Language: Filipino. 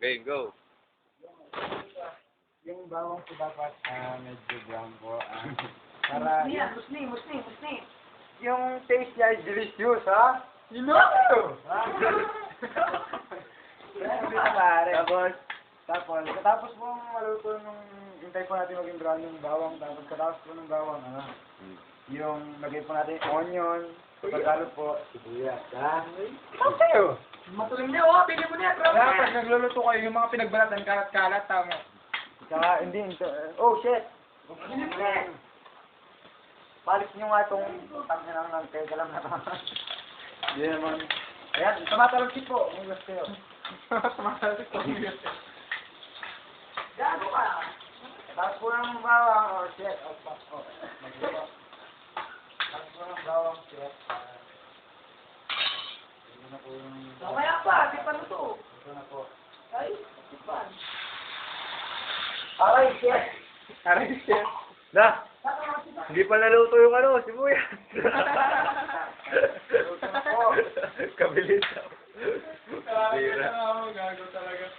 Okay, go. Yung bawang po dapat medyo brown po. Para Muslim. yung taste niya is delicious, ha? You know! Ha? Tapos po maluto nung hintay po natin maging brown yung bawang. Tapos katapos po ng bawang, yung lagay po natin onion, pagkalo po, sibuyas, ha? Ikaw sa'yo! Matuling na, oh. Pili mo na yan, bro. Kaya pag nagluluto kayo, yung mga pinagbalatan, kalat-kalat, tama. Saka, hindi, oh shit! Palis nyo nga itong tangin ng teka lang na. Hindi naman. Ayan, tumatalagsit po. Umigas kayo. Tumatalagsit po. Umigas kayo. Gago ka. Tapos po ng bawang, oh shit. Tapos po ng bawang, shit. Ito na po yung... Mamaya pa, di pa luto. Ito na po. Ay, di pa. Aray, shit! Aray, shit! Na! Hindi pa naluto yung sibuyas. Naluto na po. Kabilis ako. Gago talaga.